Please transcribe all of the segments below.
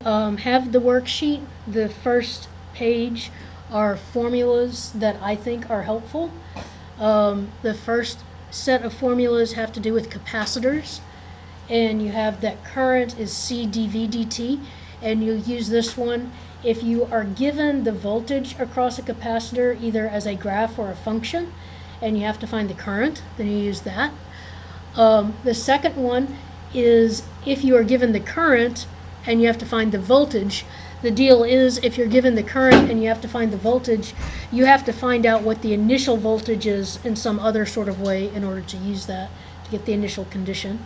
have the worksheet. The first page are formulas that I think are helpful. The first set of formulas have to do with capacitors, and you have that current is C dV dt, and you use this one if you are given the voltage across a capacitor either as a graph or a function, and you have to find the current, then you use that. The second one is if you are given the current and you have to find the voltage. The deal is if you're given the current and you have to find the voltage, you have to find out what the initial voltage is in some other sort of way in order to use that to get the initial condition.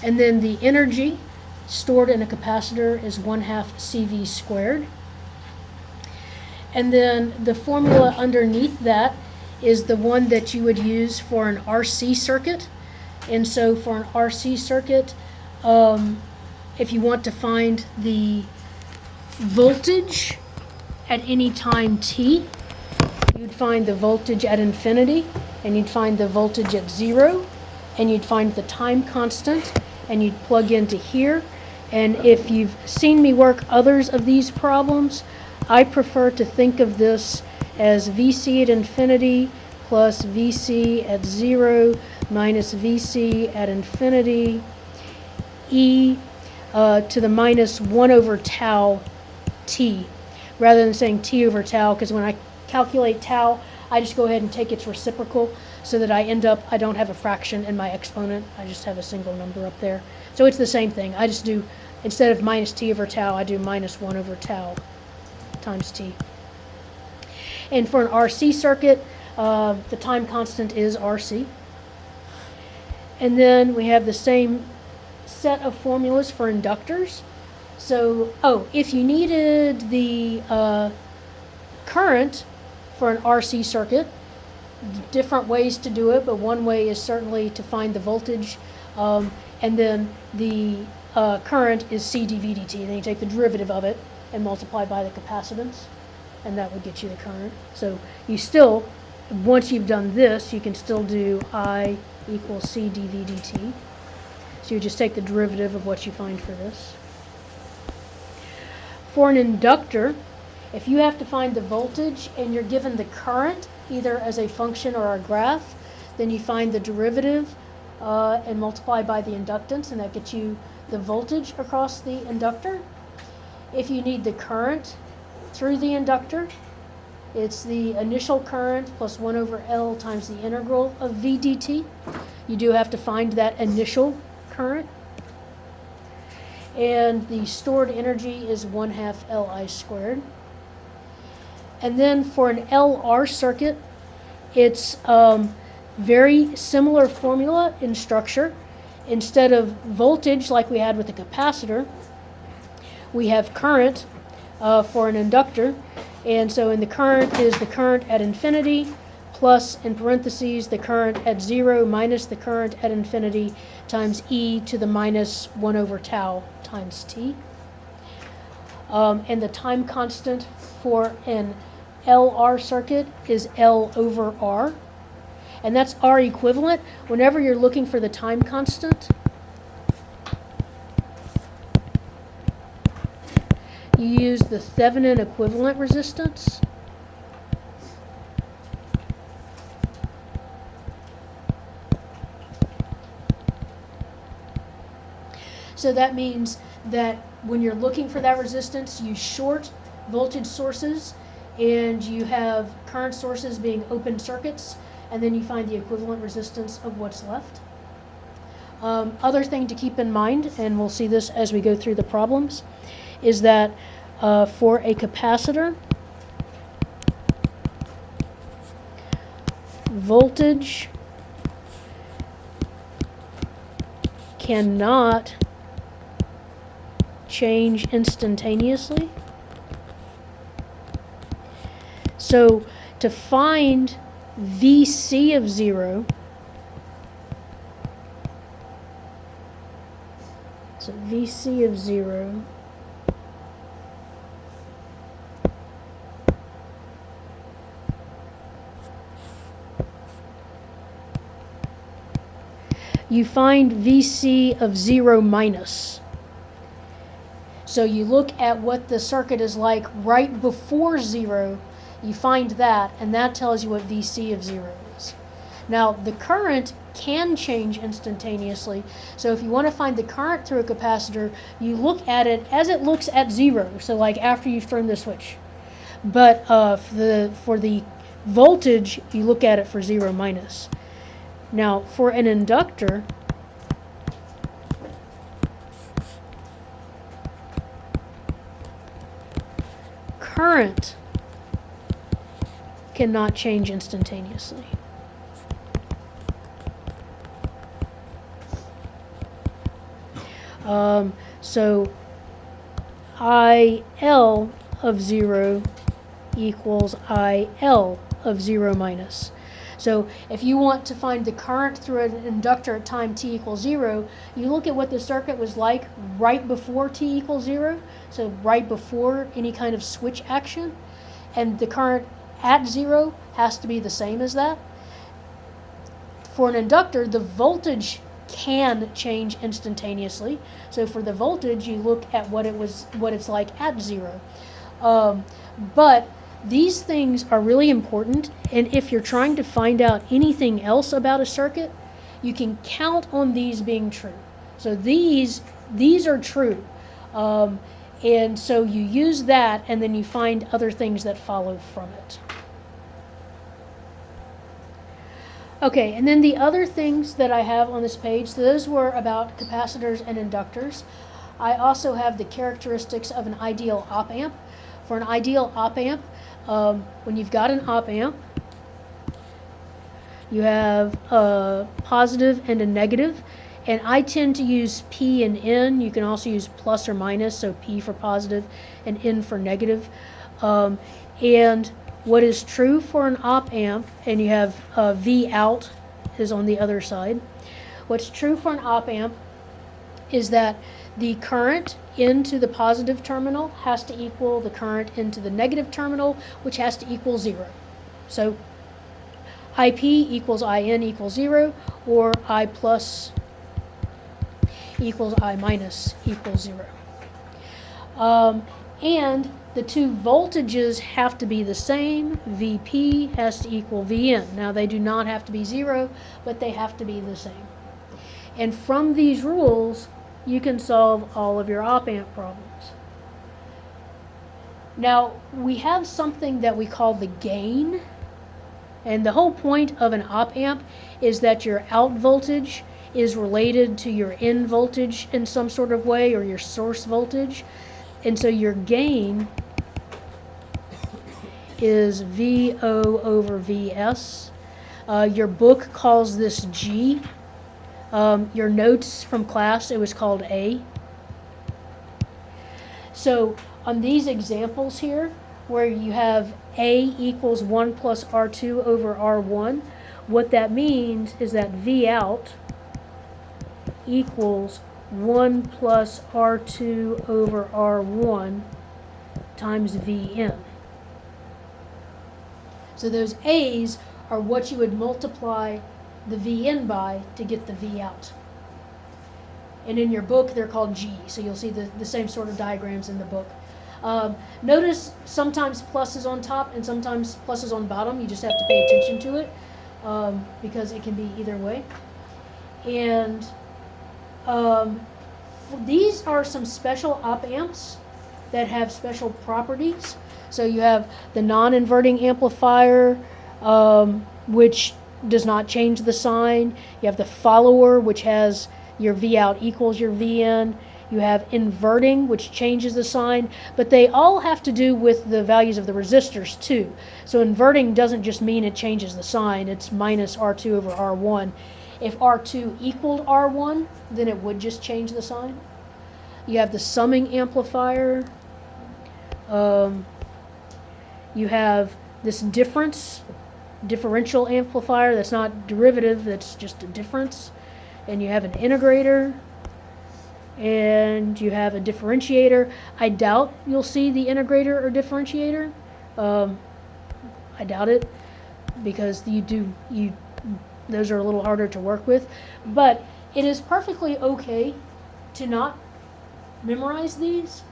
And then the energy stored in a capacitor is 1/2 CV squared. And then the formula underneath that is the one that you would use for an RC circuit. And so for an RC circuit, if you want to find the voltage at any time t, you'd find the voltage at infinity, and you'd find the voltage at 0, and you'd find the time constant, and you'd plug into here. And if you've seen me work others of these problems, I prefer to think of this as VC at infinity plus VC at 0 minus VC at infinity e to the minus 1 over tau t, rather than saying t over tau, because when I calculate tau, I just go ahead and take its reciprocal so that I don't have a fraction in my exponent, I just have a single number up there. So it's the same thing. I just do, instead of minus t over tau, I do minus 1 over tau times t. And for an RC circuit, the time constant is RC. And then we have the same set of formulas for inductors. So, if you needed the current for an RC circuit, different ways to do it, but one way is certainly to find the voltage, and then the current is C dV dt. Then you take the derivative of it and multiply by the capacitance, and that would get you the current. So you still, once you've done this, you can still do I equals C dV dt. So you just take the derivative of what you find for this. For an inductor, if you have to find the voltage and you're given the current, either as a function or a graph, then you find the derivative and multiply by the inductance, and that gets you the voltage across the inductor. If you need the current through the inductor, it's the initial current plus 1 over L times the integral of V dt. You do have to find that initial current. And the stored energy is 1/2 Li squared. And then for an LR circuit, it's very similar formula in structure. Instead of voltage like we had with the capacitor, we have current for an inductor. And so in the current is the current at infinity plus, in parentheses, the current at 0 minus the current at infinity times e to the minus 1 over tau times t. And the time constant for an LR circuit is L over R. And that's R equivalent. Whenever you're looking for the time constant, you use the Thevenin equivalent resistance. So that means that when you're looking for that resistance, you short voltage sources and you have current sources being open circuits, and then you find the equivalent resistance of what's left. Other thing to keep in mind, and we'll see this as we go through the problems, is that for a capacitor, voltage cannot change instantaneously. So to find VC of 0, so VC of 0 you find VC of 0 minus. So you look at what the circuit is like right before 0, you find that, and that tells you what VC of 0 is. Now, the current can change instantaneously, so if you want to find the current through a capacitor, you look at it as it looks at 0, so like after you've thrown the switch. But for the voltage, you look at it for 0 minus. Now, for an inductor, current cannot change instantaneously. So IL of 0 equals IL of 0 minus. So if you want to find the current through an inductor at time t equals 0, you look at what the circuit was like right before t equals 0, so right before any kind of switch action, and the current at 0 has to be the same as that. For an inductor, the voltage can change instantaneously. So for the voltage, you look at what it's like at 0. But these things are really important, and if you're trying to find out anything else about a circuit, you can count on these being true. So these are true. And so you use that, and then you find other things that follow from it. Okay, and then the other things that I have on this page, so those were about capacitors and inductors. I also have the characteristics of an ideal op amp. For an ideal op amp, when you've got an op amp, you have a positive and a negative, and I tend to use P and N. You can also use plus or minus, so P for positive and N for negative. And what is true for an op amp, and you have V out is on the other side. What's true for an op amp is that the current into the positive terminal has to equal the current into the negative terminal, which has to equal 0. So IP equals IN equals 0, or I plus equals I minus equals 0. And the two voltages have to be the same. VP has to equal VN. Now, they do not have to be 0, but they have to be the same. And from these rules, you can solve all of your op amp problems. Now, we have something that we call the gain. And the whole point of an op amp is that your out voltage is related to your in voltage in some sort of way, or your source voltage. And so your gain is VO over VS. Your book calls this G. Your notes from class, it was called A. So on these examples here, where you have A equals 1 plus R2 over R1, what that means is that V out equals 1 plus R2 over R1 times Vn. So those A's are what you would multiply the Vn by to get the V out. And in your book, they're called G, so you'll see the same sort of diagrams in the book. Notice sometimes plus is on top and sometimes plus is on bottom. You just have to pay attention to it because it can be either way. And these are some special op amps that have special properties. So you have the non-inverting amplifier, which does not change the sign. You have the follower, which has your V out equals your Vn. You have inverting, which changes the sign, but they all have to do with the values of the resistors too. So inverting doesn't just mean it changes the sign, it's minus R2 over R1. If R2 equaled R1, then it would just change the sign. You have the summing amplifier. You have this differential amplifier that's not derivative, that's just a difference. And you have an integrator, and you have a differentiator. I doubt you'll see the integrator or differentiator. I doubt it, because those are a little harder to work with. But it is perfectly okay to not memorize these.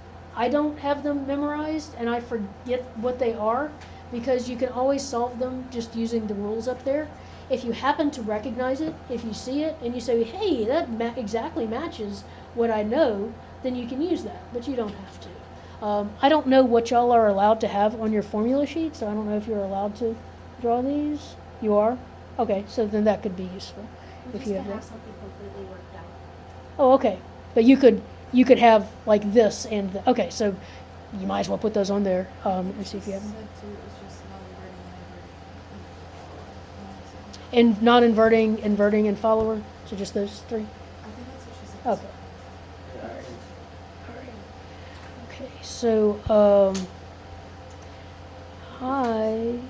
I don't have them memorized, and I forget what they are, because you can always solve them just using the rules up there. If you happen to recognize it, if you see it, and you say, hey, that exactly matches what I know, then you can use that, but you don't have to. I don't know what y'all are allowed to have on your formula sheet, so I don't know if you're allowed to draw these. You are? Okay, so then that could be useful. If you have that. Something completely worked out. Oh, okay. But you could have like this and okay, so you might as well put those on there. Let me see if you have them. And non-inverting, inverting, and follower. So just those three. I think that's what she said. Okay. All right. Okay. So I